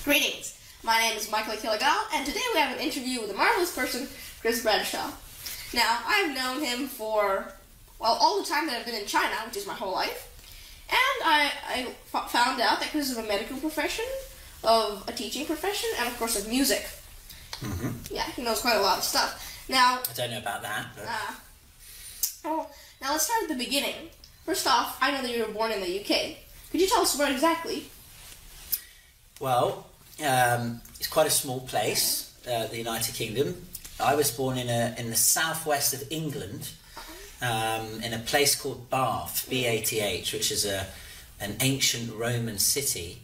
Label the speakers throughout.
Speaker 1: Greetings, my name is Michael Killigal, and today we have an interview with a marvelous person, Chris Bradshaw. Now, I've known him for, well, all the time that I've been in China, which is my whole life, and I found out that Chris is of a medical profession, of a teaching profession, and of course of music. Mm-hmm. Yeah, he knows quite a lot of stuff. Now,
Speaker 2: I don't know about that, but...
Speaker 1: well, now let's start at the beginning. First off, I know that you were born in the UK. Could you tell us where exactly?
Speaker 2: Well, it's quite a small place, the United Kingdom. I was born in the southwest of England, in a place called Bath, B-A-T-H, which is an ancient Roman city,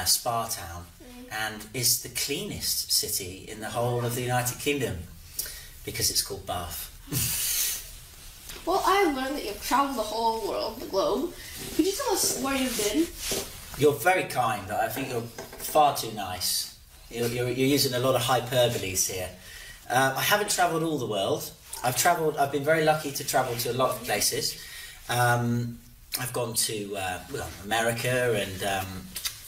Speaker 2: spa town, and is the cleanest city in the whole of the United Kingdom, because it's called Bath.
Speaker 1: Well, I learned that you've traveled the whole world, the globe. Could you tell us where you've been?
Speaker 2: You're very kind. I think you're far too nice. You're using a lot of hyperboles here. I haven't travelled all the world. I've been very lucky to travel to a lot of places. I've gone to America and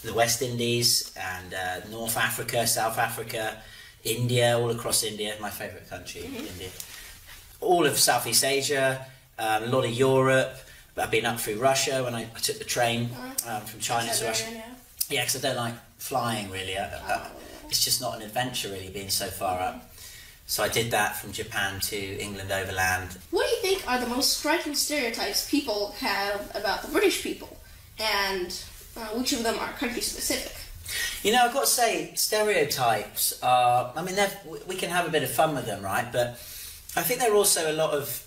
Speaker 2: the West Indies and North Africa, South Africa, India, all across India, my favourite country, India. All of Southeast Asia, a lot of Europe. I've been up through Russia when I took the train from China to Russia. Yeah, because I don't like flying really. It's just not an adventure really being so far up. So I did that from Japan to England overland. What do you think are the most striking stereotypes people have about the British people? And which of them are country specific? You know, I've got to say, stereotypes are, I mean, we can have a bit of fun with them, right? But I think they're also a lot of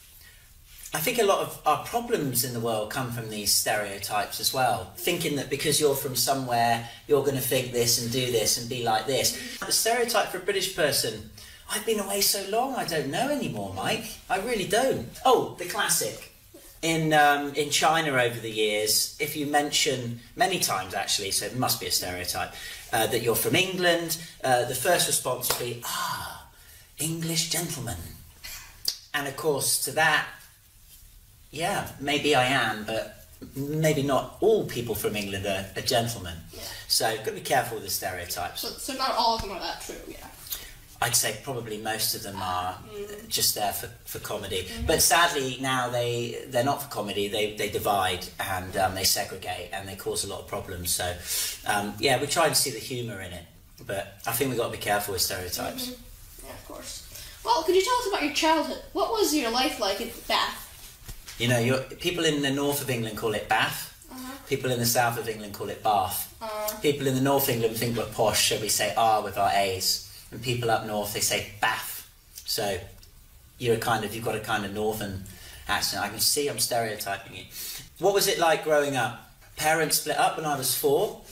Speaker 2: our problems in the world come from these stereotypes as well. Thinking that because you're from somewhere, you're going to think this and do this and be like this. The stereotype for a British person, I've been away so long, I don't know anymore, Mike. I really don't. Oh, the classic. In China over the years, if you mention, many times actually, so it must be a stereotype, that you're from England, the first response will be, English gentleman. And of course, to that, yeah, maybe I am, but maybe not all people from England are gentlemen. Yeah. So, got to be careful with the stereotypes. So not all of them are that true, yeah. I'd say probably most of them are just there for comedy. But sadly, now they're not for comedy, they divide and they segregate and they cause a lot of problems. So, yeah, we try and see the humour in it. But I think we've got to be careful with stereotypes. Yeah, of course. Well, could you tell us about your childhood? What was your life like in Bath? You know, people in the north of England call it Bath. People in the south of England call it Bath. People in the north of England think we're posh, so we say R with our A's. And people up north, they say Bath. So you've got a kind of northern accent. I can see I'm stereotyping you. What was it like growing up? Parents split up when I was 4.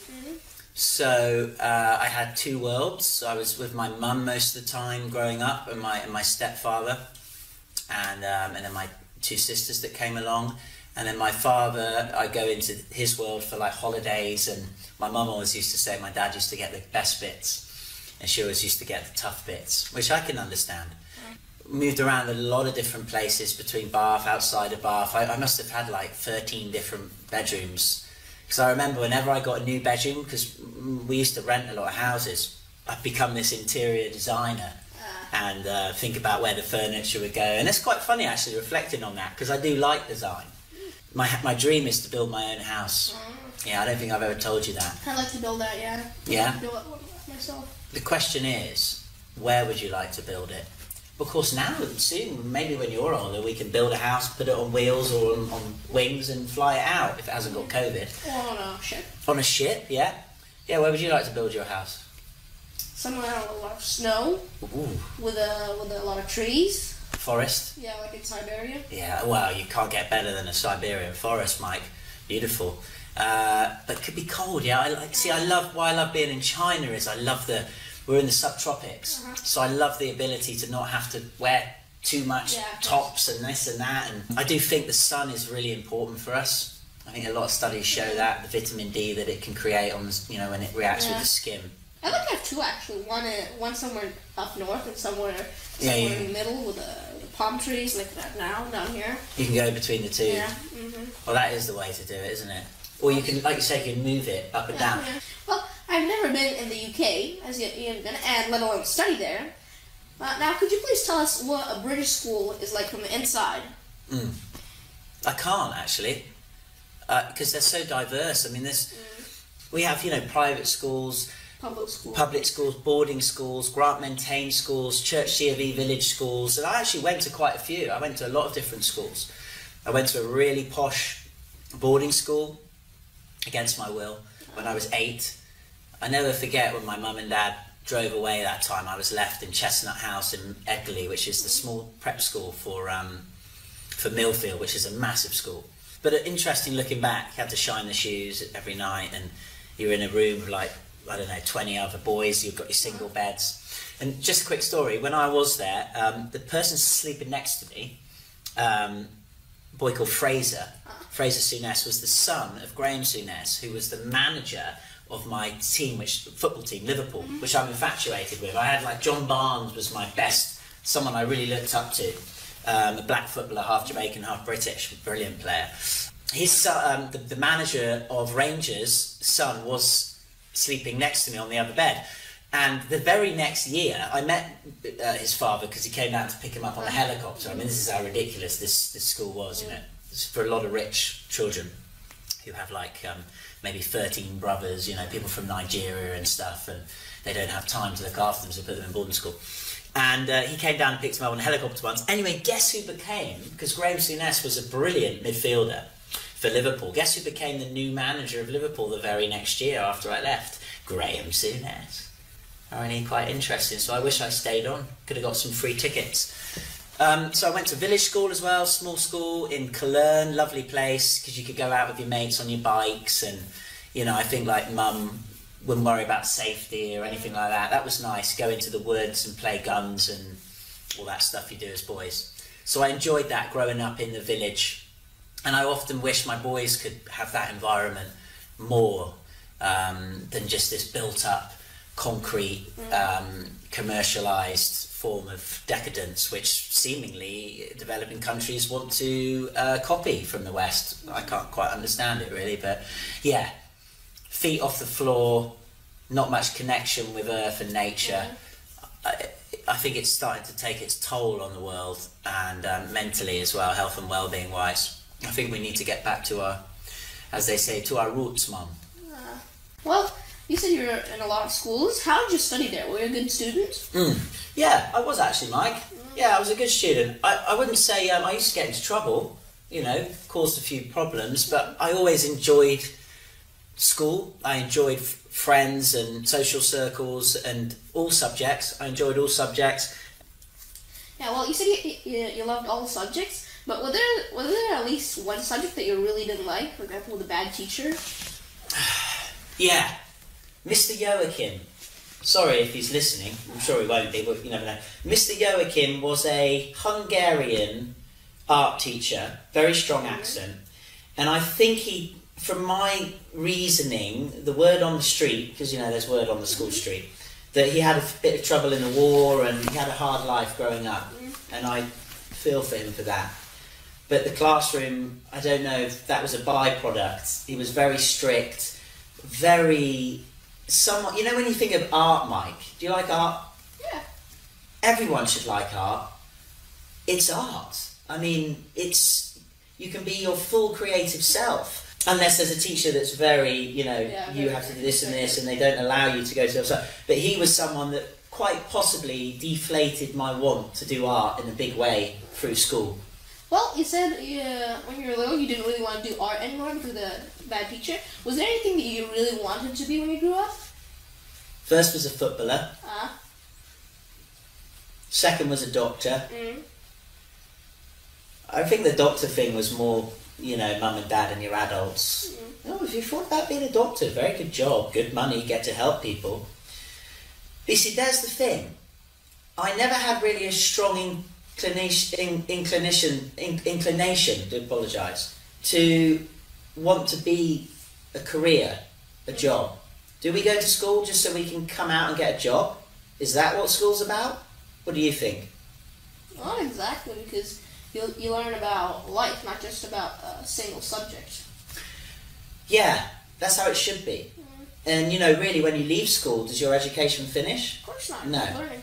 Speaker 2: So I had two worlds. I was with my mum most of the time growing up, and my stepfather, and then my 2 sisters that came along, and then my father. I go into his world for like holidays, and my mum always used to say my dad used to get the best bits, and she always used to get the tough bits, which I can understand. Moved around a lot of different places between Bath, outside of Bath. I must have had like 13 different bedrooms. Because I remember whenever I got a new bedroom, because we used to rent a lot of houses, I'd become this interior designer and think about where the furniture would go. And it's quite funny actually reflecting on that, because I do like design. My dream is to build my own house. Yeah, I don't think I've ever told you that. I'd like to build that, yeah. Yeah? Build it myself. The question is, where would you like to build it? Of course, now, soon, maybe when you're older, we can build a house, put it on wheels or on wings and fly it out if it hasn't got COVID. Or on a ship. On a ship, yeah. Yeah, where would you like to build your house? Somewhere with a lot of snow. Ooh. With a lot of trees. Forest. Yeah, like in Siberia. Yeah, well, you can't get better than a Siberian forest, Mike. Beautiful. But it could be cold, yeah. Why I love being in China is we're in the subtropics, so I love the ability to not have to wear too much tops and this and that. And I do think the sun is really important for us. I think a lot of studies show that the vitamin D that it can create on, when it reacts with the skin. I like to have two actually. One somewhere up north and somewhere in the middle with a
Speaker 1: palm trees like that now down here.
Speaker 2: You can go between the two.
Speaker 1: Yeah.
Speaker 2: Well, that is the way to do it, isn't it? Or you can, like you say, you can move it up and down.
Speaker 1: Yeah. Well, I've never been in the UK, as you have been, and let alone study there. Now, could you please tell us what a British school is like from the inside?
Speaker 2: I can't, actually, because they're so diverse. I mean, we have, private schools, public schools, boarding schools, grant-maintained schools, Church C of E village schools, and I actually went to quite a few. I went to a lot of different schools. I went to a really posh boarding school, against my will, when I was 8. I never forget when my mum and dad drove away that time. I was left in Chestnut House in Egley, which is the small prep school for Millfield, which is a massive school. But interesting looking back, you had to shine the shoes every night, and you're in a room with 20 other boys, you've got your single beds. And just a quick story, when I was there, the person sleeping next to me, a boy called Fraser Souness, was the son of Graham Souness, who was the manager of my team, football team, Liverpool, which I'm infatuated with. I had John Barnes was my best, someone I really looked up to, a black footballer, half Jamaican, half British, brilliant player. His son, the manager of Rangers' son was sleeping next to me on the other bed. And the very next year, I met his father because he came down to pick him up on a helicopter. I mean, this is how ridiculous this school was, It's for a lot of rich children who have maybe 13 brothers, people from Nigeria and stuff, and they don't have time to look after them, so put them in boarding school. And he came down and picked him up on a helicopter once. Anyway, guess who became, because Graham Souness was a brilliant midfielder for Liverpool, guess who became the new manager of Liverpool the very next year after I left? Graham Souness. Really quite interesting, so I wish I stayed on. Could have got some free tickets. So I went to village school as well, small school in Cologne, lovely place, because you could go out with your mates on your bikes, and I think mum wouldn't worry about safety or anything like that. That was nice, go into the woods and play guns and all that stuff you do as boys. So I enjoyed that growing up in the village, and I often wish my boys could have that environment more than just this built up concrete commercialized form of decadence which seemingly developing countries want to copy from the West. I can't quite understand it really, but yeah, feet off the floor, not much connection with earth and nature. I think it's starting to take its toll on the world, and mentally as well, health and well-being wise. I think we need to get back to our, as they say, to our roots, Mum.
Speaker 1: Well, you said you were in a lot of schools. How did you study there? Were you a good student?
Speaker 2: Yeah, I was actually, Mike. Yeah, I was a good student. I wouldn't say I used to get into trouble, caused a few problems, but I always enjoyed school. I enjoyed friends and social circles and all subjects. I enjoyed all subjects. Yeah,
Speaker 1: well, you said you loved all subjects, but was there at least one subject that you really didn't like? For example, with a bad teacher?
Speaker 2: Yeah. Mr. Joachim, sorry if he's listening, I'm sure he won't be, but you never know. Mr. Joachim was a Hungarian art teacher, very strong accent, and I think he, from my reasoning, the word on the street, because there's word on the school street, that he had a bit of trouble in the war and he had a hard life growing up, and I feel for him for that. But the classroom, I don't know if that was a byproduct. He was very strict, very... somewhat, when you think of art, Mike, do you like art?
Speaker 1: Yeah.
Speaker 2: Everyone should like art. It's art. I mean, you can be your full creative self. Unless there's a teacher that's very, you have to do this and this, and they don't allow you to go to the side. But he was someone that quite possibly deflated my want to do art in a big way through school.
Speaker 1: Well, you said when you were little you didn't really want to do art anymore because of the bad teacher. Was there anything that you really wanted to be when you grew up?
Speaker 2: First was a footballer. Second was a doctor. I think the doctor thing was more, mum and dad and your adults. If you thought about being a doctor, very good job, good money, get to help people. But you see, there's the thing. I never had really a strong inclination, to apologise, to want to be a career, a job. Do we go to school just so we can come out and get a job? Is that what school's about? What do you think?
Speaker 1: Not exactly, because you learn about life, not just about a single subject.
Speaker 2: Yeah, that's how it should be. And you know, really, when you leave school, does your education finish?
Speaker 1: Of course not.
Speaker 2: No.
Speaker 1: Learning.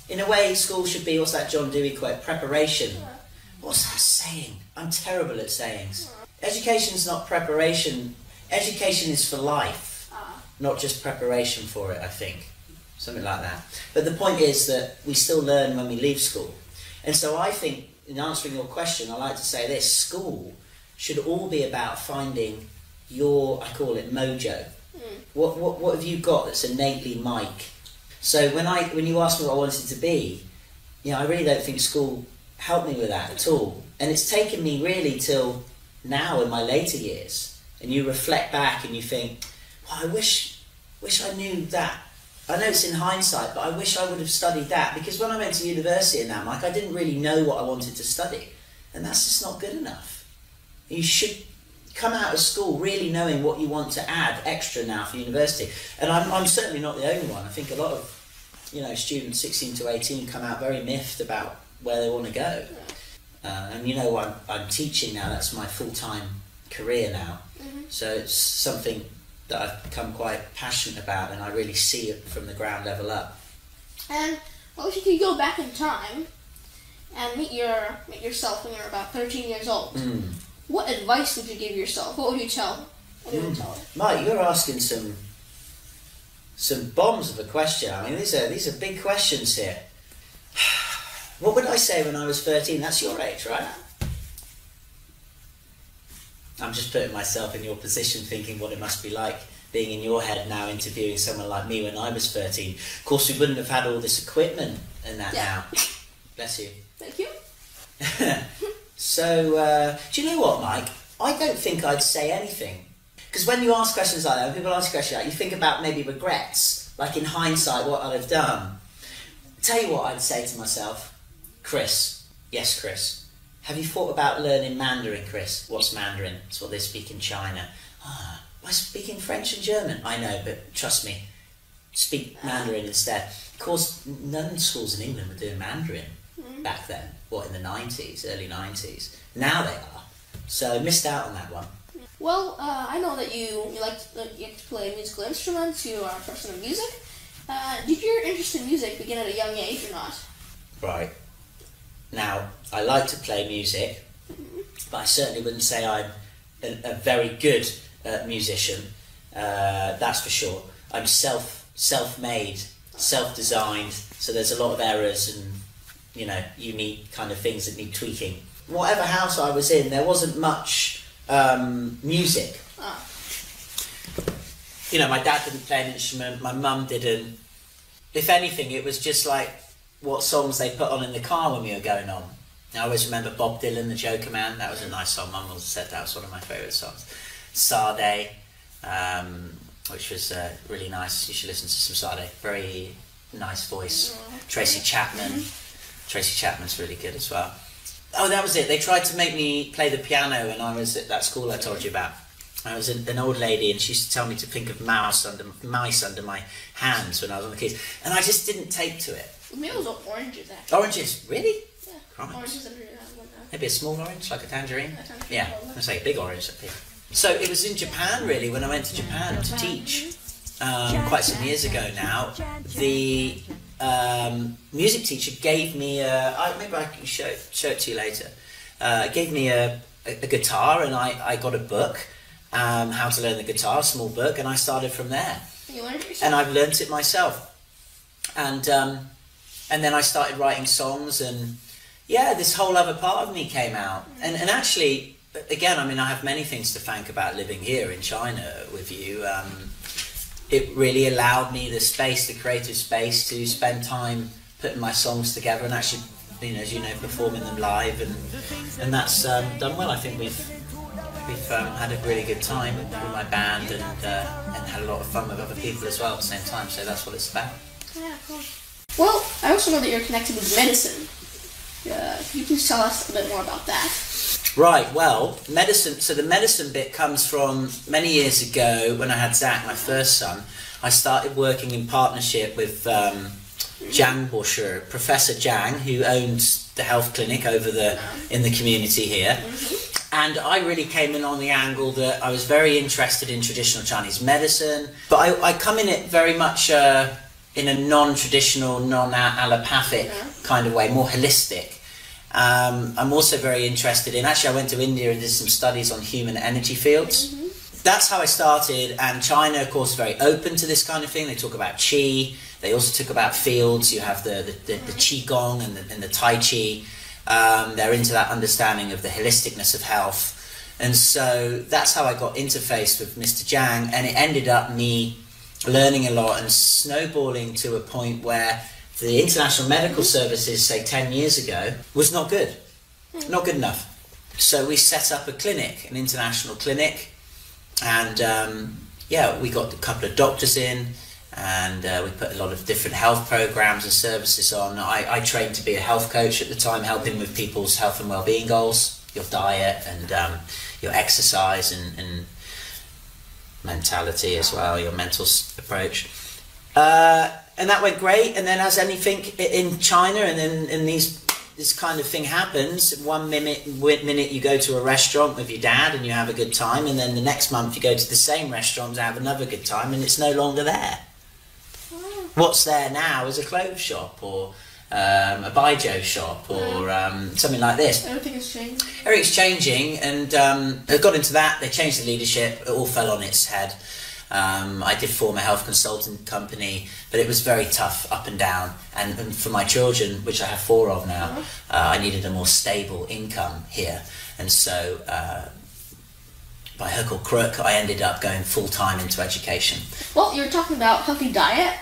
Speaker 2: In a way, school should be, what's that John Dewey quote? Preparation.
Speaker 1: Yeah.
Speaker 2: What's that saying? I'm terrible at sayings. Education's not preparation. Education is for life, not just preparation for it, I think. Something like that. But the point is that we still learn when we leave school. And so I think, in answering your question, I like to say this: school should all be about finding your, I call it mojo. What have you got that's innately Mike? So when you asked me what I wanted to be, you know, I really don't think school helped me with that at all. And it's taken me really till now in my later years. And you reflect back and you think, well, I wish I knew that. I know it's in hindsight, but I wish I would have studied that, because when I went to university in that, Mike, I didn't really know what I wanted to study, and that's just not good enough. You should come out of school really knowing what you want to add extra now for university. And I'm certainly not the only one. I think a lot of, you know, students 16 to 18 come out very miffed about where they want to go. And you know, I'm teaching now. That's my full-time career now. So it's something that I've become quite passionate about, and I really see it from the ground level up.
Speaker 1: And what if you could go back in time and meet yourself when you're about 13 years old? What advice would you give yourself? What would you tell?
Speaker 2: Mike, you're asking some bombs of a question. I mean, these are big questions here. What would I say when I was 13? That's your age, right? I'm just putting myself in your position, thinking what it must be like being in your head now, interviewing someone like me when I was 13. Of course, we wouldn't have had all this equipment and that now. Bless you.
Speaker 1: Thank you.
Speaker 2: So, do you know what, Mike? I don't think I'd say anything. Because when you ask questions like that, when people ask questions like that, you think about maybe regrets, like in hindsight, what I'd have done. Tell you what I'd say to myself. Chris. Yes, Chris. Have you thought about learning Mandarin, Chris? What's Mandarin? It's what they speak in China. By speaking French and German? I know, but trust me, speak Mandarin instead. Of course, none schools in England were doing Mandarin back then. What, in the 90s, early 90s? Now they are. So I missed out on that one.
Speaker 1: Well, I know that you like to play musical instruments. You are a person of music. Did your interest in music begin at a young age or not?
Speaker 2: Right. Now, I like to play music, but I certainly wouldn't say I'm a very good musician. That's for sure. I'm self-made, self-designed, so there's a lot of errors and, you know, unique kind of things that need tweaking. Whatever house I was in, there wasn't much music. You know, my dad didn't play an instrument, my mum didn't. If anything, it was just like what songs they put on in the car when we were going on. I always remember Bob Dylan, The Joker Man. That was a nice song. Mum always said that was one of my favourite songs. Sade, which was really nice. You should listen to some Sade. Very nice voice. Tracy Chapman. Tracy Chapman's really good as well. Oh, that was it. They tried to make me play the piano when I was at that school I told you about. I was an old lady, and she used to tell me to think of mice under my hands when I was on the keys, and I just didn't take to it.
Speaker 1: Maybe it was oranges, actually.
Speaker 2: Oranges? Really?
Speaker 1: Yeah.
Speaker 2: Right.
Speaker 1: Oranges under your hand.
Speaker 2: Maybe a small orange, like a tangerine?
Speaker 1: A tangerine.
Speaker 2: Yeah, let's say a big orange up here. So it was in Japan, really, when I went to Japan to teach, quite some years ago now. The music teacher gave me maybe I can show it to you later. Gave me a guitar, and I got a book, How to Learn the Guitar, a small book, and I started from there.
Speaker 1: You learned it yourself?
Speaker 2: And I've learnt it myself. And then I started writing songs, and yeah, this whole other part of me came out. And actually, again, I mean, I have many things to thank about living here in China with you. It really allowed me the space, the creative space, to spend time putting my songs together and actually, you know, as you know, performing them live, and that's done well. I think we've had a really good time with my band, and had a lot of fun with other people as well at the same time. So that's what it's about.
Speaker 1: Yeah, cool. Well, I also know that you're connected with medicine. Can you please tell us a bit more about that?
Speaker 2: Right, well, medicine, so the medicine bit comes from many years ago when I had Zach, my first son. I started working in partnership with Jiang Bosher, Professor Jiang, who owns the health clinic over in the community here. And I really came in on the angle that I was very interested in traditional Chinese medicine, but I come in it very much in a non-traditional, non-allopathic kind of way, more holistic. I'm also very interested in, actually I went to India and did some studies on human energy fields. That's how I started, and China of course is very open to this kind of thing. They talk about qi, they also talk about fields. You have the qigong and the tai chi. They're into that understanding of the holisticness of health, and so that's how I got interfaced with Mr. Jiang, and it ended up me learning a lot and snowballing to a point where the international medical services, say 10 years ago, was not good enough. So we set up a clinic, an international clinic, and we got a couple of doctors in, and we put a lot of different health programs and services on. I trained to be a health coach at the time, helping with people's health and well-being goals, your diet and your exercise and mentality as well, your mental approach. And that went great. And then, as anything in China, and then this kind of thing happens. One minute you go to a restaurant with your dad and you have a good time, and then the next month you go to the same restaurant and have another good time, and it's no longer there. What's there now is a clothes shop or a Baijiu shop or something like this.
Speaker 1: Everything has changed.
Speaker 2: Everything's changing, and they got into that. They changed the leadership. It all fell on its head. I did form a health consulting company, but it was very tough up and down. And for my children, which I have 4 of now, I needed a more stable income here. And so, by hook or crook, I ended up going full-time into education.
Speaker 1: Well, you're talking about healthy diet,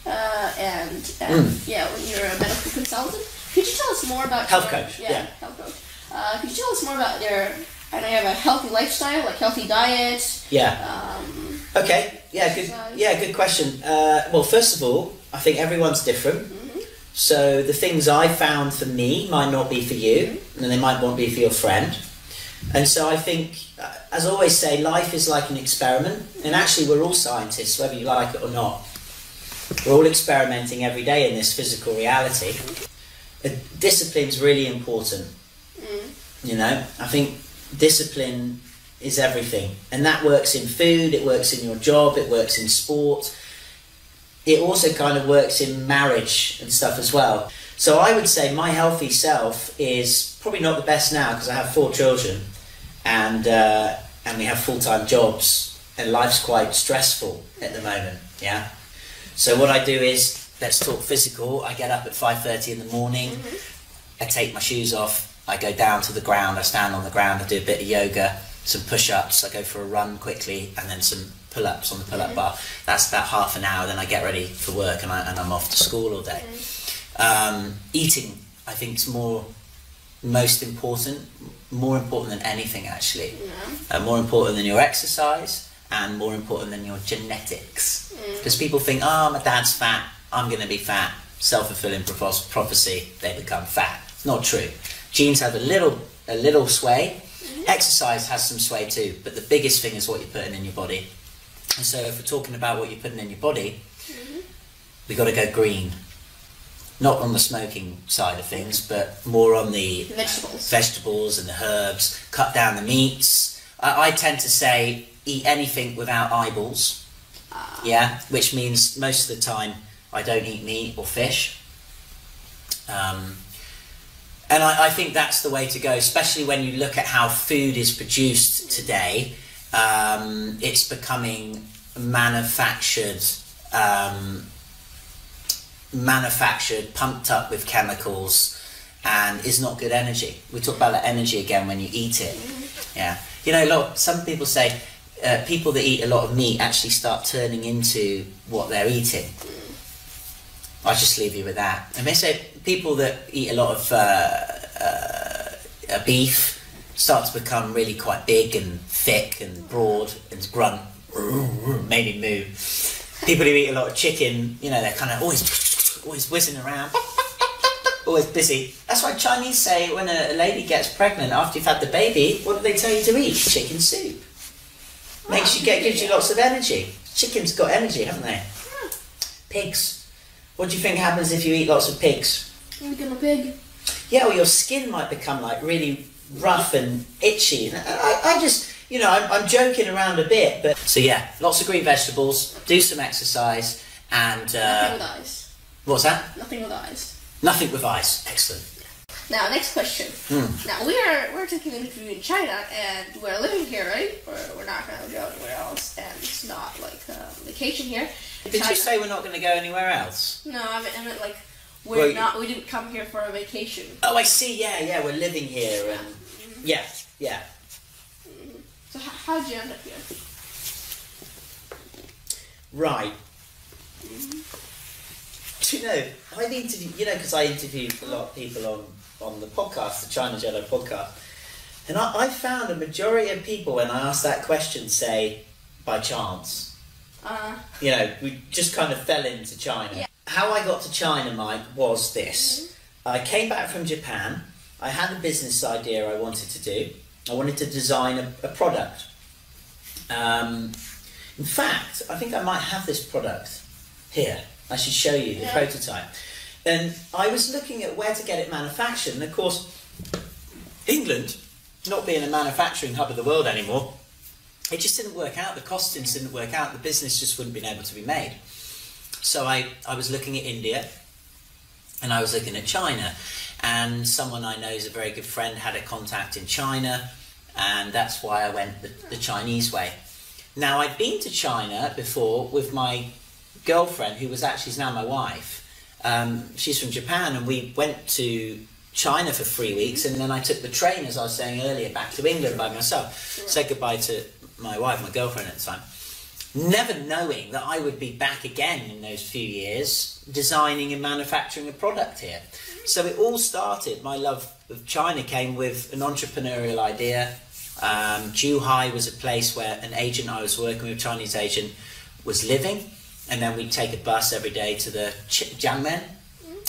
Speaker 1: and when you're a medical consultant. Could you tell us more about
Speaker 2: health coach?
Speaker 1: Yeah, health coach. Could you tell us more about I know you have a healthy lifestyle, like healthy diet.
Speaker 2: Yeah. Okay. Yeah. Good. Yeah. Good question. Well, first of all, I think everyone's different. So the things I found for me might not be for you, and they might not be for your friend. And so I think, as I always say, life is like an experiment, and actually we're all scientists, whether you like it or not. We're all experimenting every day in this physical reality. Discipline's really important. You know, I think discipline is everything, and that works in food, it works in your job, it works in sport, it also kind of works in marriage and stuff as well. So I would say my healthy self is probably not the best now, because I have 4 children and we have full-time jobs, and life's quite stressful at the moment. Yeah, so what I do is, let's talk physical. I get up at 5:30 in the morning, I take my shoes off, I go down to the ground, I stand on the ground, I do a bit of yoga, some push-ups, I go for a run quickly, and then some pull-ups on the pull-up bar. That's about half an hour, then I get ready for work, and I'm off to school all day. Eating, I think, is most important, more important than anything actually. More important than your exercise, and more important than your genetics. Because people think, my dad's fat, I'm going to be fat. Self-fulfilling prophecy, they become fat. It's not true. Genes have a little sway. Exercise has some sway too, but the biggest thing is what you're putting in your body. And so if we're talking about what you're putting in your body, we've got to go green. Not on the smoking side of things, but more on the vegetables and the herbs. Cut down the meats. I tend to say eat anything without eyeballs. Which means most of the time I don't eat meat or fish. And I think that's the way to go, especially when you look at how food is produced today. It's becoming manufactured, pumped up with chemicals, and is not good energy. We talk about that energy again when you eat it. Yeah, you know, some people say people that eat a lot of meat actually start turning into what they're eating. I'll just leave you with that. And they say people that eat a lot of beef start to become really quite big and thick and broad and grunt, maybe moo. People who eat a lot of chicken, you know, they're kind of always whizzing around, always busy. That's why Chinese say when a lady gets pregnant after you've had the baby, what do they tell you to eat? Chicken soup. Gives you lots of energy. Chickens got energy, haven't they? Pigs. What do you think happens if you eat lots of pigs?
Speaker 1: You become a pig.
Speaker 2: Yeah, well, your skin might become like really rough and itchy. And I just, you know, I'm joking around a bit, but so yeah, lots of green vegetables, do some exercise, and
Speaker 1: Nothing with eyes.
Speaker 2: What's that?
Speaker 1: Nothing with eyes.
Speaker 2: Nothing with eyes. Excellent.
Speaker 1: Now, next question. Now we're taking an interview in China, and we're living here, right? We're not going to go anywhere else, and it's not like a vacation here.
Speaker 2: Did you say we're not going to go anywhere else?
Speaker 1: No, I meant like we didn't come here for a vacation.
Speaker 2: Oh, I see. Yeah, we're living here, and yeah.
Speaker 1: So how did you end up here?
Speaker 2: Right. Do you know, I've interviewed, because I interviewed a lot of people on the podcast, the China Jello podcast, and I found a majority of people, when I asked that question, say, by chance. We just kind of fell into China.
Speaker 1: Yeah.
Speaker 2: How I got to China, Mike, was this. I came back from Japan. I had a business idea I wanted to do. I wanted to design a product. In fact, I think I might have this product here. I should show you the prototype. And I was looking at where to get it manufactured. And of course, England, not being a manufacturing hub of the world anymore, it just didn't work out. The costings didn't work out. The business just wouldn't have been able to be made. So I was looking at India, and I was looking at China. And someone I know is a very good friend had a contact in China, and that's why I went the Chinese way. Now, I'd been to China before with my girlfriend, who was actually is now my wife. She's from Japan, and we went to China for 3 weeks, and then I took the train, as I was saying earlier, back to England by myself. Said goodbye to my wife, my girlfriend at the time, never knowing that I would be back again in those few years designing and manufacturing a product here. So it all started, my love of China came with an entrepreneurial idea. Zhuhai was a place where an agent I was working with, Chinese agent, was living, and then we'd take a bus every day to the Jiangmen,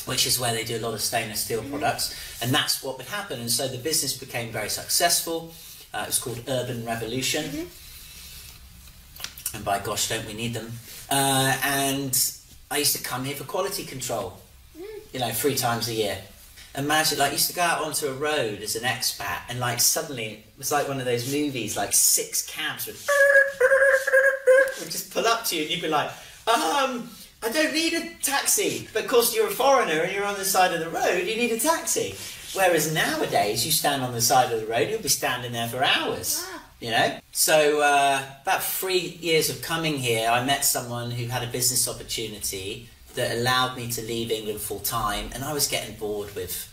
Speaker 2: which is where they do a lot of stainless steel products, and that's what would happen. And so the business became very successful. It was called Urban Revolution, and by gosh, don't we need them. And I used to come here for quality control, 3 times a year. Imagine, I used to go out onto a road as an expat, and suddenly it was like one of those movies, 6 cabs would just pull up to you, and you'd be like, I don't need a taxi. But of course, you're a foreigner and you're on the side of the road, you need a taxi. Whereas nowadays, you stand on the side of the road, you'll be standing there for hours, So about 3 years of coming here, I met someone who had a business opportunity that allowed me to leave England full time, and I was getting bored with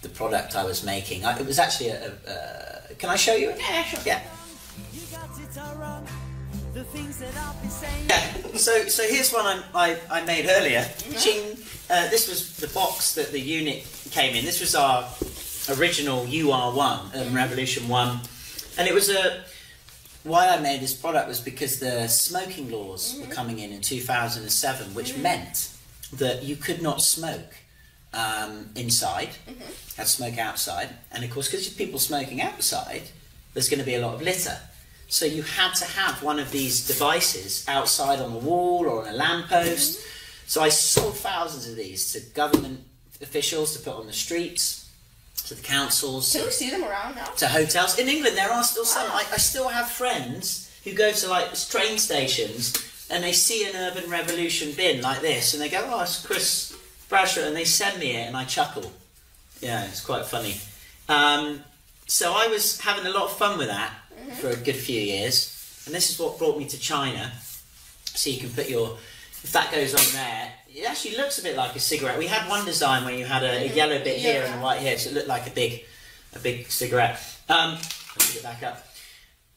Speaker 2: the product I was making. It was actually can I show you it?
Speaker 1: Yeah, sure.
Speaker 2: Yeah. So here's one I made earlier. Ching. This was the box that the unit came in. This was our original UR1, Urban Revolution 1. And it was why I made this product was because the smoking laws were coming in 2007, which meant that you could not smoke inside, had to smoke outside. And of course, because people smoking outside, there's going to be a lot of litter. So you had to have one of these devices outside on the wall or on a lamppost. So I sold thousands of these to government officials to put on the streets, to the councils.
Speaker 1: Can we see them around now?
Speaker 2: To hotels. In England, there are still some. I still have friends who go to train stations and they see an Urban Revolution bin like this, and they go, "Oh, it's Chris Bradshaw," and they send me it, and I chuckle. Yeah, it's quite funny. So I was having a lot of fun with that for a good few years, and this is what brought me to China. So you can put if that goes on there, it actually looks a bit like a cigarette. We had one design where you had a yellow bit here and a white here, so it looked like a big cigarette. Let me get it back up.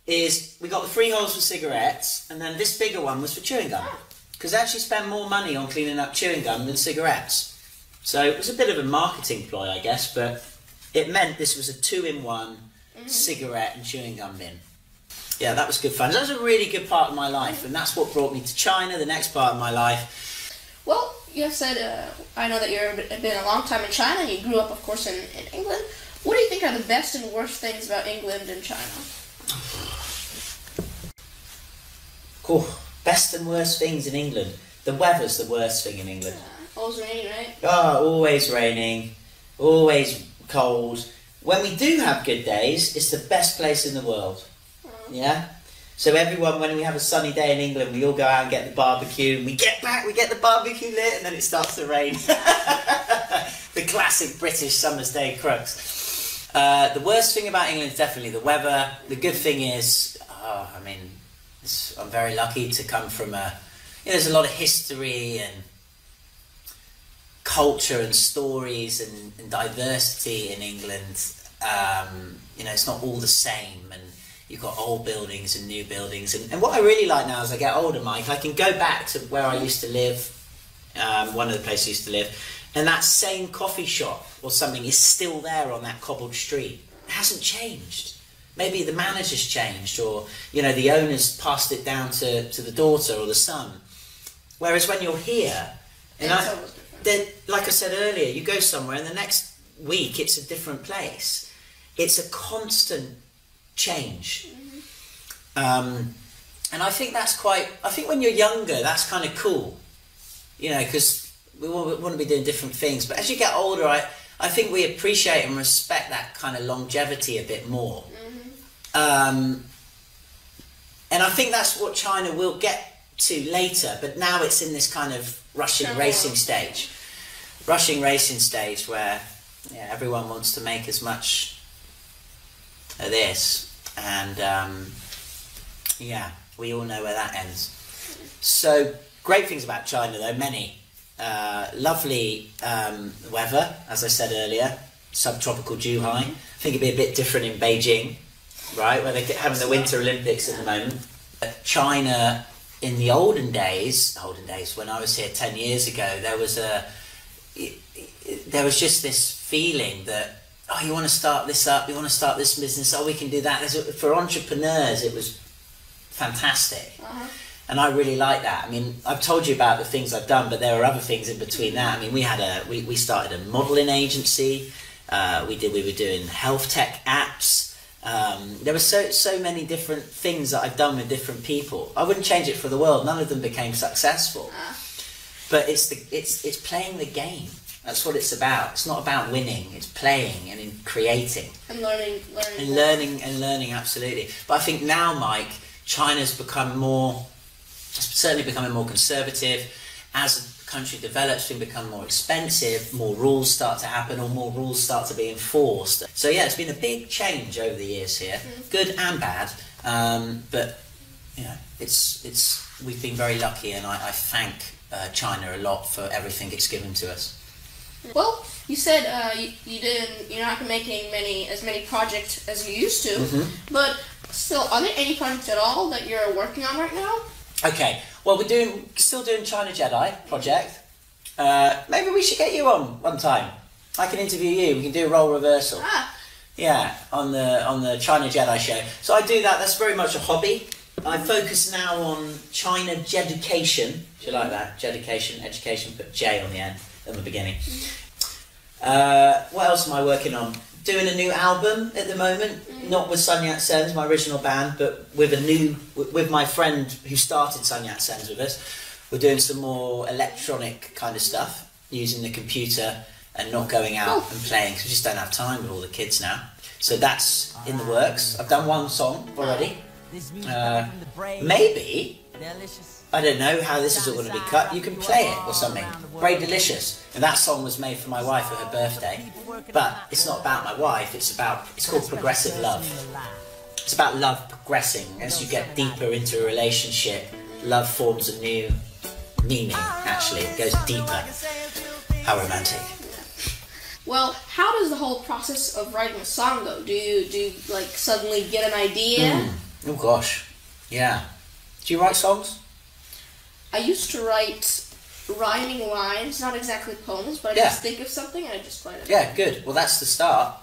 Speaker 2: We got the 3 holes for cigarettes, and then this bigger one was for chewing gum, because they actually spend more money on cleaning up chewing gum than cigarettes. So it was a bit of a marketing ploy, I guess, but it meant this was a 2-in-1 cigarette and chewing gum bin. Yeah, that was good fun. That was a really good part of my life, and that's what brought me to China, the next part of my life.
Speaker 1: Well, you have said, I know that you've been a long time in China, you grew up, of course, in England. What do you think are the best and worst things about England and China?
Speaker 2: Cool. Best and worst things in England. The weather's the worst thing in England.
Speaker 1: Always raining, right?
Speaker 2: Oh, always raining, always cold. When we do have good days, it's the best place in the world. Yeah? So everyone, when we have a sunny day in England, we all go out and get the barbecue, and we get back, we get the barbecue lit, and then it starts to rain. The classic British summer's day crux. The worst thing about England is definitely the weather. The good thing is, I'm very lucky to come from there's a lot of history and culture and stories and diversity in England. It's not all the same, and you've got old buildings and new buildings. And what I really like now as I get older, Mike, I can go back to where I used to live, one of the places I used to live, and that same coffee shop or something is still there on that cobbled street. It hasn't changed. Maybe the manager's changed, or the owner's passed it down to the daughter or the son. Whereas when you're here, then, like I said earlier, you go somewhere and the next week it's a different place. It's a constant change. And I think I think when you're younger, that's kind of cool, because we want to be doing different things. But as you get older, I think we appreciate and respect that kind of longevity a bit more. And I think that's what China will get to later, but now it's in this kind of rushing racing stage. Rushing racing stage where everyone wants to make as much of this, and we all know where that ends. So great things about China though, many. Lovely weather, as I said earlier, subtropical Zhuhai. I think it'd be a bit different in Beijing, right, where they're having the Winter Olympics at the moment. China, in the olden days when I was here 10 years ago, there was just this feeling that, you want to start this up, you want to start this business, we can do that. For entrepreneurs, it was fantastic. And I really like that. I mean, I've told you about the things I've done, but there are other things in between that. I mean, we started a modelling agency. We were doing health tech apps. There were so many different things that I've done with different people. I wouldn't change it for the world. None of them became successful. But it's playing the game. That's what it's about. It's not about winning. It's playing and in creating
Speaker 1: and learning
Speaker 2: and learning. Absolutely. But I think now, Mike, China's certainly becoming more conservative. As the country develops, things become more expensive, more rules start to happen, or more rules start to be enforced. So it's been a big change over the years here, good and bad. But we've been very lucky, and I thank China a lot for everything it's given to us.
Speaker 1: Well, you said you're not making as many projects as you used to, but still, are there any projects at all that you're working on right now?
Speaker 2: Okay, well, we're still doing China Jedi project. Maybe we should get you on one time. I can interview you. We can do a role reversal. Yeah, on the China Jedi show. So I do that. That's very much a hobby. I focus now on China Jeducation. Do you like that? Jeducation, education. Put J on the end at the beginning. What else am I working on? Doing a new album at the moment, not with Sun Yat-sen's, my original band, but with my friend who started Sun Yat-sen's with us. We're doing some more electronic kind of stuff, using the computer and not going out and playing, because we just don't have time with all the kids now. So that's in the works. I've done one song already. Maybe, I don't know how this is all going to be cut, you can play it or something. Bray Delicious. And that song was made for my wife for her birthday. But it's not about my wife, it's called Progressive Love. It's about love progressing. As you get deeper into a relationship, love forms a new meaning, actually. It goes deeper. How romantic.
Speaker 1: Well, how does the whole process of writing a song go? Do you like suddenly get an idea?
Speaker 2: Oh gosh, yeah. Do you write songs?
Speaker 1: I used to write rhyming lines, not exactly poems, but I just think of something and I just write it.
Speaker 2: Yeah, good. Well, that's the start.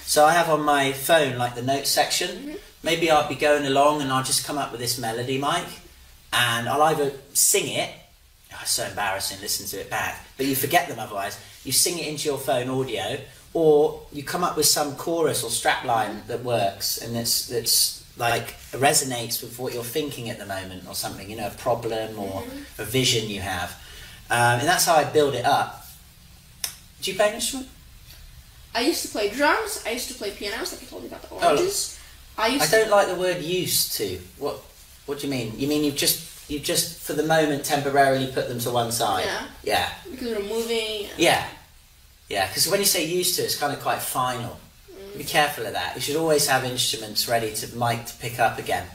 Speaker 2: So I have on my phone like the notes section. Maybe I'll be going along and I'll just come up with this melody, Mike, and I'll either sing it. Oh, it's so embarrassing, listen to it back, but you forget them otherwise. You sing it into your phone audio, or you come up with some chorus or strapline that works and that's like resonates with what you're thinking at the moment or something, a problem or a vision you have. And that's how I build it up. Do you play an instrument?
Speaker 1: I used to play drums. I used to play pianos, like I told you about the oranges.
Speaker 2: I don't like the word "used to." What do you mean? You mean you've just for the moment temporarily put them to one side?
Speaker 1: Yeah.
Speaker 2: Yeah.
Speaker 1: Because they're moving.
Speaker 2: Yeah. Yeah. Because when you say "used to," it's kind of quite final. Be careful of that. You should always have instruments ready to pick up again.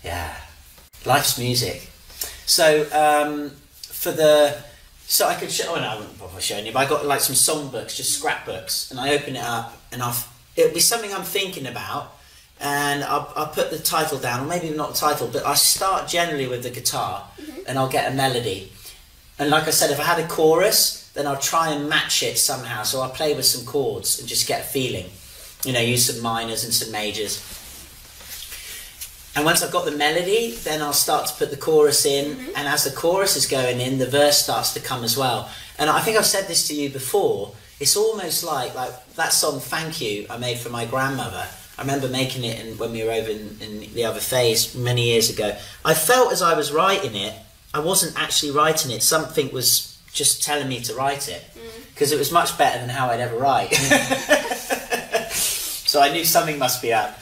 Speaker 2: Yeah. Life's music. So so I could show. Oh no, I wouldn't bother showing you. But I got like some songbooks, just scrapbooks, and I open it up, and it'll be something I'm thinking about, and I'll put the title down, or maybe not the title, but I start generally with the guitar, and I'll get a melody, and like I said, if I had a chorus, then I'll try and match it somehow. So I'll play with some chords and just get a feeling, use some minors and some majors. And once I've got the melody, then I'll start to put the chorus in, and as the chorus is going in, the verse starts to come as well. And I think I've said this to you before, it's almost like that song Thank You I made for my grandmother. I remember making it when we were over in the other phase many years ago. I felt as I was writing it, I wasn't actually writing it, something was just telling me to write it, because it was much better than how I'd ever write. So I knew something must be up.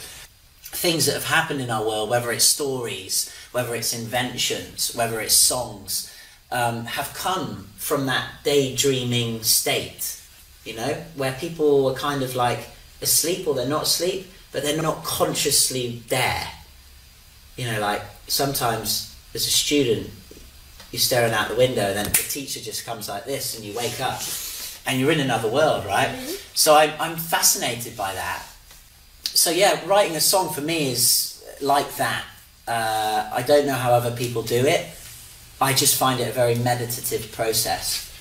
Speaker 2: Things that have happened in our world, whether it's stories, whether it's inventions, whether it's songs, have come from that daydreaming state, where people are kind of like asleep, or they're not asleep, but they're not consciously there. Like sometimes as a student, you're staring out the window, and then the teacher just comes like this, and you wake up, and you're in another world, right? So I'm fascinated by that. So yeah, writing a song for me is like that. I don't know how other people do it. I just find it a very meditative process.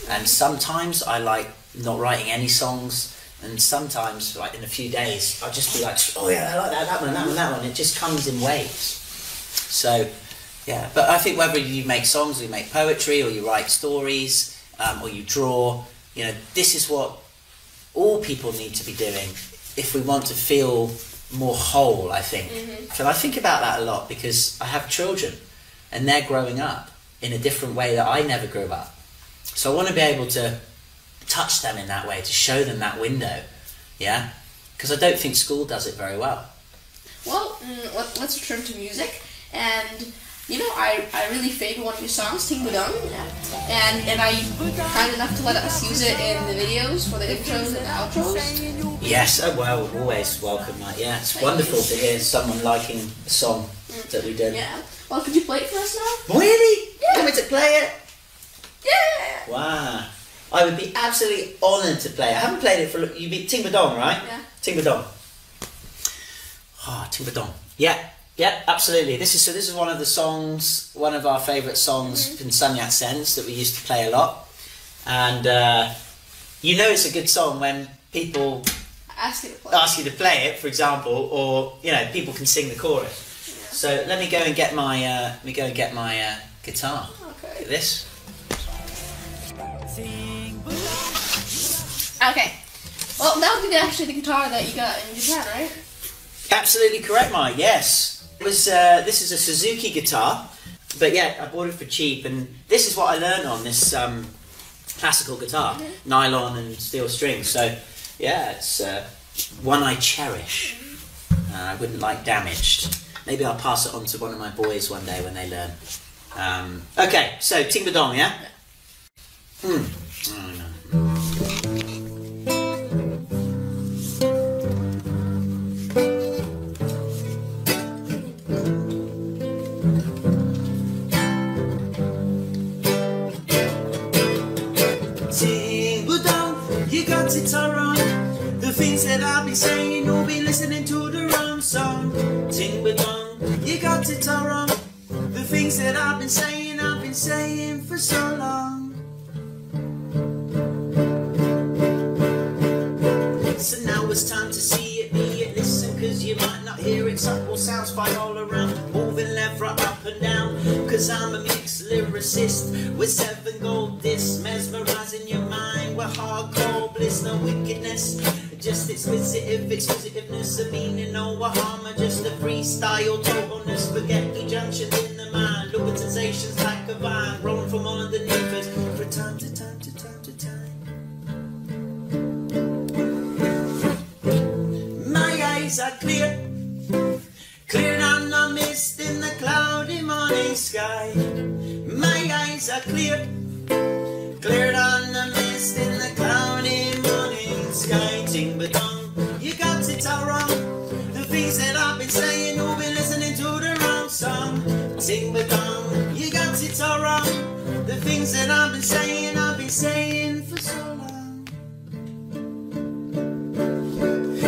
Speaker 2: And sometimes I like not writing any songs, and sometimes, like in a few days, I'll just be like, oh yeah, I like that one, that one, that one. It just comes in waves. So yeah, but I think whether you make songs, or you make poetry, or you write stories, or you draw, this is what all people need to be doing if we want to feel more whole, I think. And I think about that a lot, because I have children, and they're growing up in a different way that I never grew up. So I want to be able to touch them in that way, to show them that window, yeah? Because I don't think school does it very well.
Speaker 1: Well, let's return to music, and I really favor one of your songs, Ting Budong, and are you kind enough to let us use it in the videos for the intros and outros?
Speaker 2: Yes, well, always welcome that. Yeah, it's wonderful to hear someone liking a song that we did.
Speaker 1: Yeah. Well, could you play it for us now?
Speaker 2: Really?
Speaker 1: Yeah.
Speaker 2: You want me to play it?
Speaker 1: Yeah.
Speaker 2: Wow. I would be absolutely honoured to play it. I haven't played it for... You mean Ting Budong, right?
Speaker 1: Yeah.
Speaker 2: Ting Budong. Ting Budong. Yeah, absolutely. This is one of the songs, one of our favourite songs in Sun Yat-sen's that we used to play a lot. And it's a good song when people
Speaker 1: ask you to play
Speaker 2: it, for example, or people can sing the chorus. Yeah. So let me go and get my guitar.
Speaker 1: Okay.
Speaker 2: Look at this.
Speaker 1: Okay. Well, that would be actually the guitar that you got in Japan, right?
Speaker 2: Absolutely correct, Mike. Yes. It was. This is a Suzuki guitar, but yeah, I bought it for cheap, and this is what I learned on this classical guitar, nylon and steel strings. So yeah, it's one I cherish. I wouldn't like damaged. Maybe I'll pass it on to one of my boys one day when they learn. Okay, so Ting Budong, yeah? Oh, no. Ting Budong, you got it all wrong. The things that I'll be saying, you'll be listening to the wrong song. Ting Budong, you got it all wrong. The things that I've been saying for so long. So now it's time to see it, be it, listen, cause you might not hear it. Subtle sounds fine all around, moving left, right, up and down. Cause I'm a mixed lyricist with 7 gold discs, mesmerizing your mind with hardcore bliss, no wickedness. Just exquisitiveness, a meaning, no harm, just a freestyle totalness. Forget the junction in the mind, look at sensations like a vine, growing from underneath. of time. My eyes are clear, cleared on the mist in the cloudy morning sky. My eyes are clear, cleared on the mist in the cloudy morning sky. Ting ba dong, you got it all wrong. The things that I've been saying, you've been listening to the wrong song. Ting ba dong, you got it all wrong. The things that I've been saying for so long.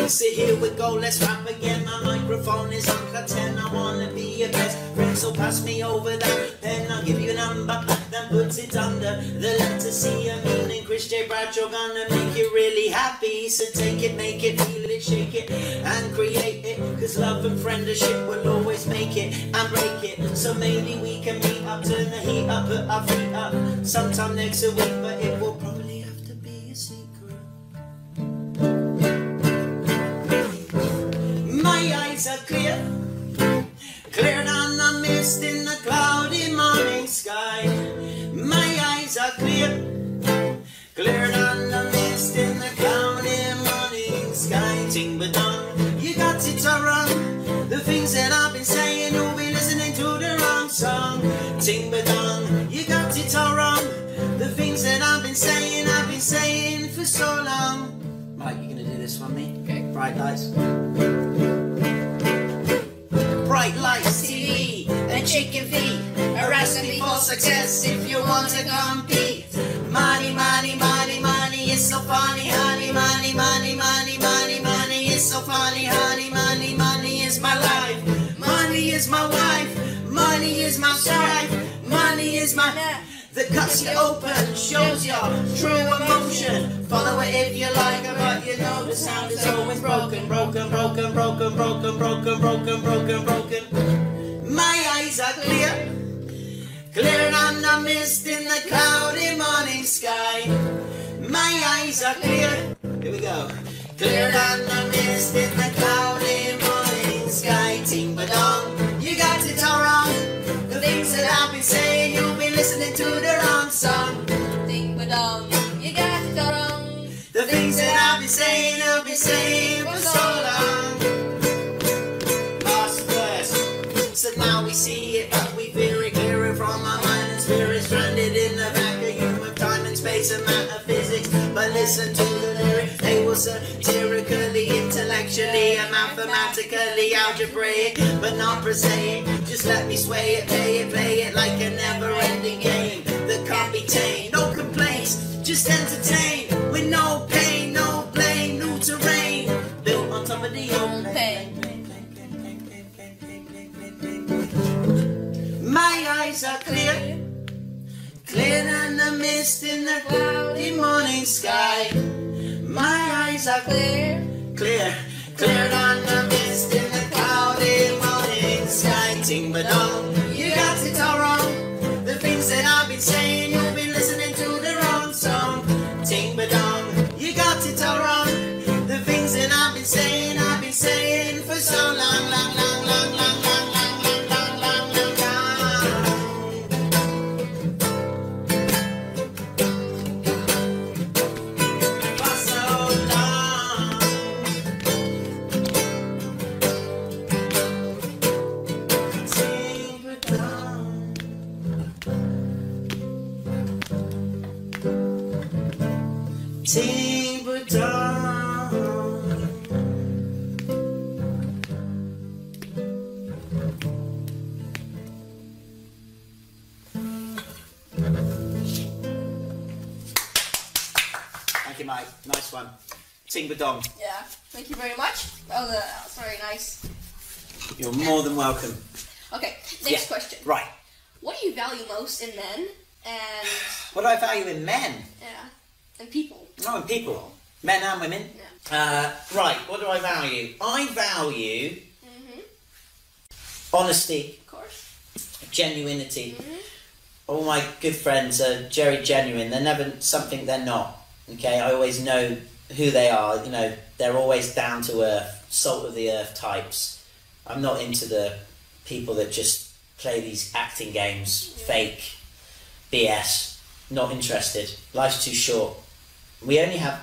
Speaker 2: So here we go, let's rap again. My microphone is on cut 10. I wanna be your best friend, so pass me over that pen. I'll give you a number, then put it under the letter C. I mean, Chris J. Bradshaw gonna make you really happy. So take it, make it, feel it, shake it, and create it. Cause love and friendship will always make it and break it. So maybe we can meet up, turn the heat up, put our feet up sometime next week, but it will probably have to be a secret. My eyes are clear, cleared on the mist in the cloudy morning sky. My eyes are clear, cleared on the mist in the cloudy morning sky. Ting ba dong, you got it all wrong. The things that I've been saying, you'll be listening to the wrong song. Ting ba dong, you got it all wrong. The things that I've been saying for so long. Mike, you gonna do this one, me?
Speaker 1: Okay.
Speaker 2: Bright lights. Bright lights, TV, and chicken feet. A recipe for success if you want to compete. Money, money, money, money, it's so funny, honey. Money, money, money, money, money, it's so funny, honey. Money, money is my life. Money is my wife. Money is my strife. Money is my... that cuts you open, shows your true emotion. Follow it if you like it, but you know the sound is always broken, broken, broken, broken, broken, broken, broken, broken, broken. My eyes are clear, cleared on the mist in the cloudy morning sky. My eyes are clear, here we go. Cleared on the mist in the cloudy morning sky. Ting ba dong, you got it all wrong. The things that I've been saying, you've been listening to the wrong song.
Speaker 1: Ding ba dong, you got it all wrong.
Speaker 2: The things that I've been saying, I've been saying for so long. Lost verse. So now we see it, but we fear it, hear it from our mind and spirit, stranded in the vacuum of time and space and metaphysics. But listen to the lyrics, they will satirically, intellectually, and mathematically algebraic, but not prosaic. Just let me sway it, play it like a never-ending game that can't be tamed. No complaints, just entertain with no pain, no blame, new terrain built on top of the old pain. My eyes are clear, clear than the mist in the cloudy morning sky. My eyes are clear, clear, clear on the mist in the cloudy morning sky. Ting ba dong, you got it all wrong. The things that I've been saying, you've been listening to the wrong song. Ting ba dong, you got it all wrong. The things that I've been saying for so long, long, long, long, long, long, long, long, long, long, long, for so long. Ting ba dong. Ting ba dong. Thank you, Mike. Nice one. Ting ba dong.
Speaker 1: Yeah, thank you very much. That was very nice.
Speaker 2: You're more than welcome.
Speaker 1: Okay, next question.
Speaker 2: Right.
Speaker 1: What do you value most in men and
Speaker 2: What do I value in men?
Speaker 1: and people?
Speaker 2: Oh, in people. Men and women.
Speaker 1: Yeah.
Speaker 2: Right. What do I value? I value honesty,
Speaker 1: Of course.
Speaker 2: genuinity.
Speaker 1: Mm-hmm.
Speaker 2: All my good friends are very genuine. They're never something they're not. Okay, I always know who they are. You know, they're always down to earth, salt of the earth types. I'm not into the people that just play these acting games, fake BS. not interested. Life's too short. We only have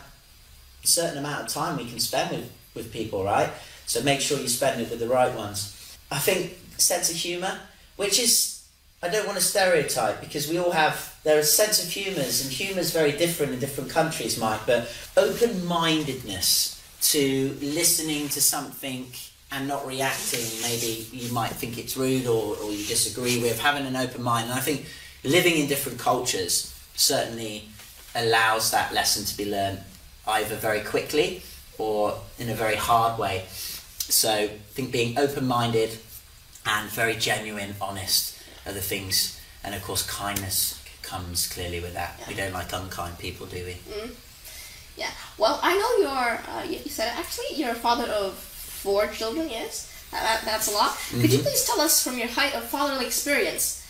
Speaker 2: a certain amount of time we can spend with people, right? So make sure you spend it with the right ones. I think sense of humour, which is, I don't want to stereotype, because we all have, there are sense of humours, and humour's very different in different countries, Mike, but open-mindedness to listening to something and not reacting, maybe you might think it's rude or you disagree with, having an open mind. And I think living in different cultures certainly allows that lesson to be learned either very quickly or in a very hard way. So I think being open-minded and very genuine, honest are the things, and of course kindness comes clearly with that. Yeah. We don't like unkind people, do we? Mm.
Speaker 1: Yeah. Well, I know you said actually you're a father of 4 children. Yes, that's a lot. Mm-hmm. Could you please tell us from your height of fatherly experience,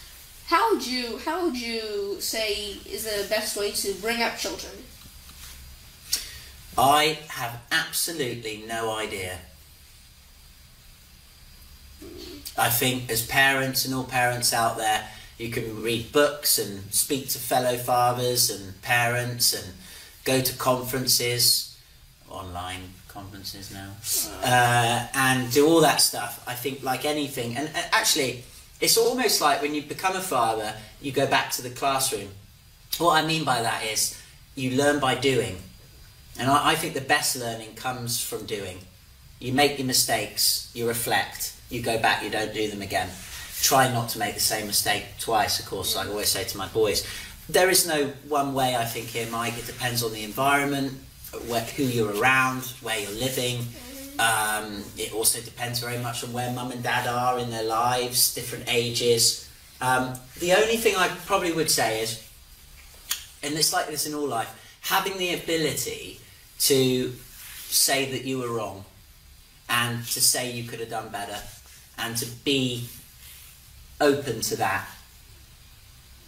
Speaker 1: how would you say is the best way to bring up children?
Speaker 2: I have absolutely no idea. I think as parents, and all parents out there, you can read books and speak to fellow fathers and parents and go to conferences, online conferences now, and do all that stuff. I think like anything, and actually it's almost like when you become a father, you go back to the classroom. What I mean by that is you learn by doing. And I think the best learning comes from doing. You make your mistakes, you reflect, you go back, you don't do them again. Try not to make the same mistake twice, of course, I always say to my boys. There is no one way, I think, here, Mike. It depends on the environment, who you're around, where you're living. It also depends very much on where mum and dad are in their lives, different ages. The only thing I probably would say is, and it's like this in all life, having the ability to say that you were wrong and to say you could have done better and to be open to that,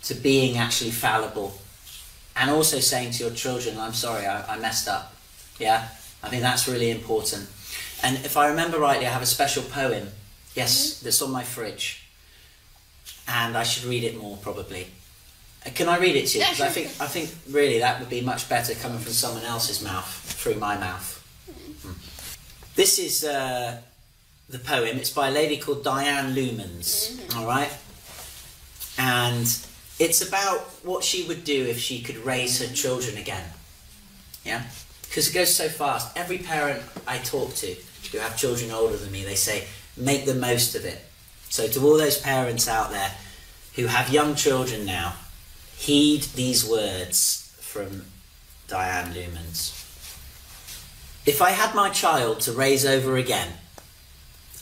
Speaker 2: to being actually fallible, and also saying to your children, I'm sorry, I messed up. Yeah, I think that's really important. And if I remember rightly, I have a special poem, yes, that's on my fridge, and I should read it more probably. Can I read it to you? Because I think really that would be much better coming from someone else's mouth through my mouth. This is the poem. It's by a lady called Diane Lumans. All right, and it's about what she would do if she could raise her children again. Yeah, because it goes so fast. Every parent I talk to who have children older than me, they say make the most of it. So to all those parents out there who have young children now, heed these words from Diane Lumans. If I had my child to raise over again,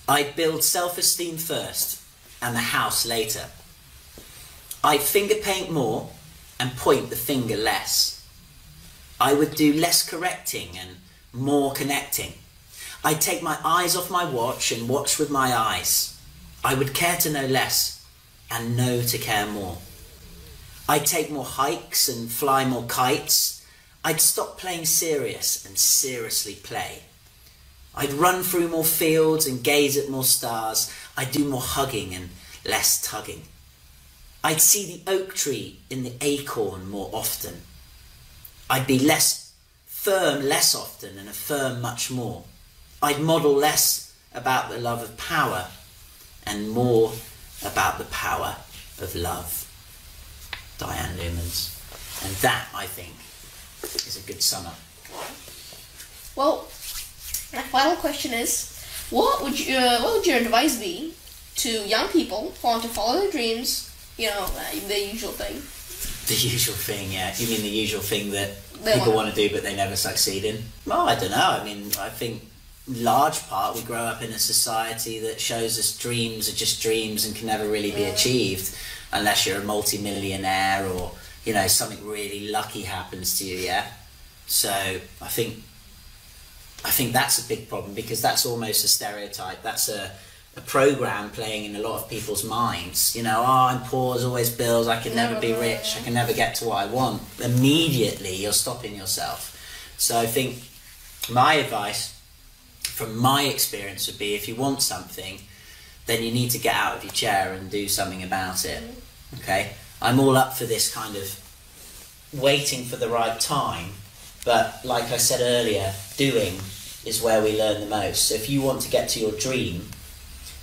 Speaker 2: I'd build self-esteem first and the house later. I'd finger paint more and point the finger less. I would do less correcting and more connecting. I'd take my eyes off my watch and watch with my eyes. I would care to know less and know to care more. I'd take more hikes and fly more kites. I'd stop playing serious and seriously play. I'd run through more fields and gaze at more stars. I'd do more hugging and less tugging. I'd see the oak tree in the acorn more often. I'd be less firm less often and affirm much more. I'd model less about the love of power and more about the power of love. Diane Lumans. And that, I think, is a good sum up.
Speaker 1: Well, my final question is, what would your advice be to young people who want to follow their dreams? You know, the usual thing.
Speaker 2: The usual thing, yeah. You mean the usual thing that people want to do but they never succeed in? Well, I don't know. I mean, I think large part we grow up in a society that shows us dreams are just dreams and can never really be achieved unless you're a multi-millionaire or, you know, something really lucky happens to you, yeah? So I think that's a big problem, because that's almost a stereotype. That's a program playing in a lot of people's minds. You know, oh, I'm poor, there's always bills, I can never be rich, I can never get to what I want. Immediately you're stopping yourself. So I think my advice from my experience would be, if you want something, then you need to get out of your chair and do something about it. Okay? I'm all up for this kind of waiting for the right time, but like I said earlier, doing is where we learn the most. So if you want to get to your dream,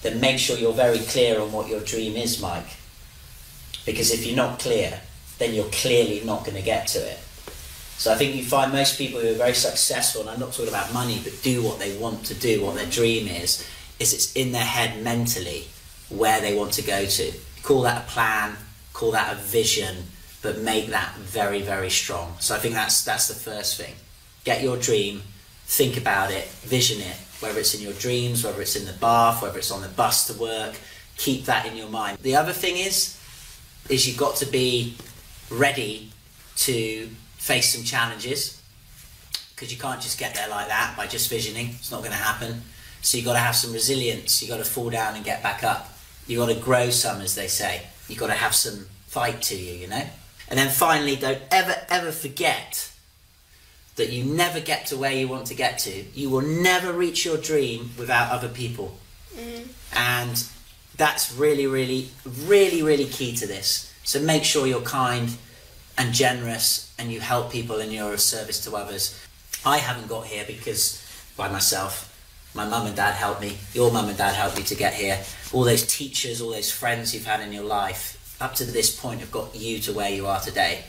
Speaker 2: then make sure you're very clear on what your dream is, Mike. Because if you're not clear, then you're clearly not going to get to it. So I think you find most people who are very successful, and I'm not talking about money, but do what they want to do, what their dream is it's in their head mentally where they want to go to. Call that a plan, call that a vision, but make that very, very strong. So I think that's the first thing. Get your dream, think about it, vision it, whether it's in your dreams, whether it's in the bath, whether it's on the bus to work, keep that in your mind. The other thing is you've got to be ready to face some challenges, because you can't just get there like that by just visioning. It's not going to happen. So you've got to have some resilience. You've got to fall down and get back up. You've got to grow some, as they say. You've got to have some fight to you, you know? And then finally, don't ever forget that you never get to where you want to get to. You will never reach your dream without other people. And that's really key to this. So make sure you're kind and generous and you help people and you're of service to others. I haven't got here because by myself. My mum and dad helped me. Your mum and dad helped me to get here. All those teachers, all those friends you've had in your life up to this point have got you to where you are today.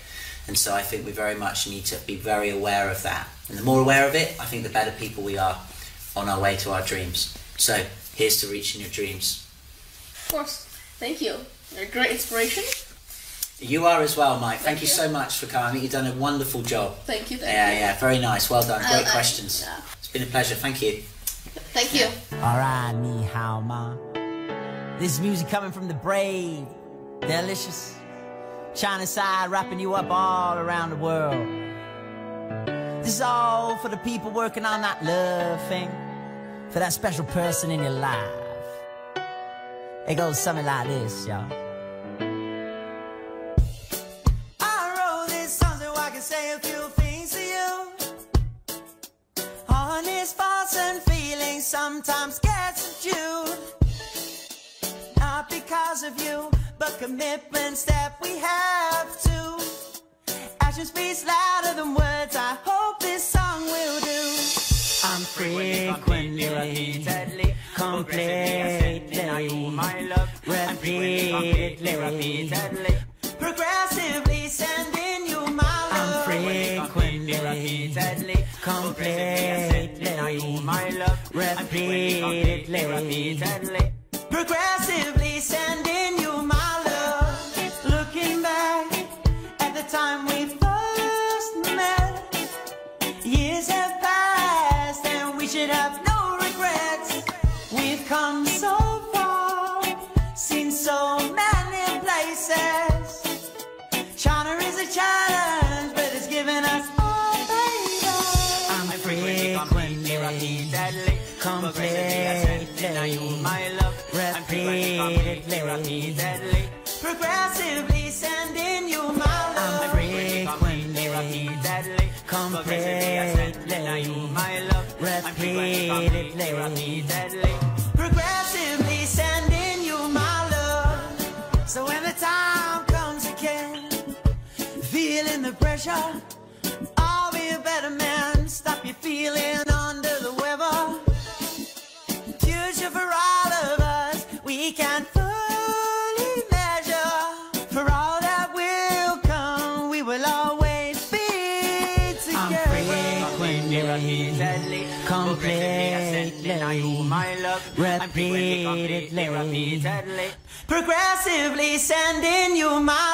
Speaker 2: And so I think we very much need to be very aware of that. And the more aware of it, I think the better people we are on our way to our dreams. So here's to reaching your dreams.
Speaker 1: Of course. Thank you. You're a great inspiration.
Speaker 2: You are as well, Mike. Thank you so much for coming. You've done a wonderful job.
Speaker 1: Thank you.
Speaker 2: Yeah, very nice. Well done. Great questions.
Speaker 1: Yeah.
Speaker 2: It's been a pleasure. Thank you.
Speaker 1: Thank you.
Speaker 3: Alright, ni hao ma. This music coming from the brave, delicious. China side wrapping you up all around the world. This is all for the people working on that love thing, for that special person in your life. It goes something like this, y'all. I wrote this song so I can say a few things to you. Honest thoughts and feelings sometimes get subdued. Not because of you, but commitments that we have to. Actions speak louder than words. I hope this song will do. I'm frequently, completely, repeatedly, progressively sending you my love. I'm frequently, completely, repeatedly, progressively sending you my love. Looking back at the time we first met, years have passed and we should have no regrets. We've come so far, seen so many places. China is a challenge, but it's given us all favor. I'm frequently, completely, repeatedly, progressively sending you my love. I'm frequently, completely, repeatedly, progressively sending you my love. So when the time comes again, feeling the pressure, I'll be a better man. Stop you feeling under the weather. Future for all of us, we can't fully measure. For all that will come, we will always be together. I'm frequently, completely, repeatedly, progressively sending you my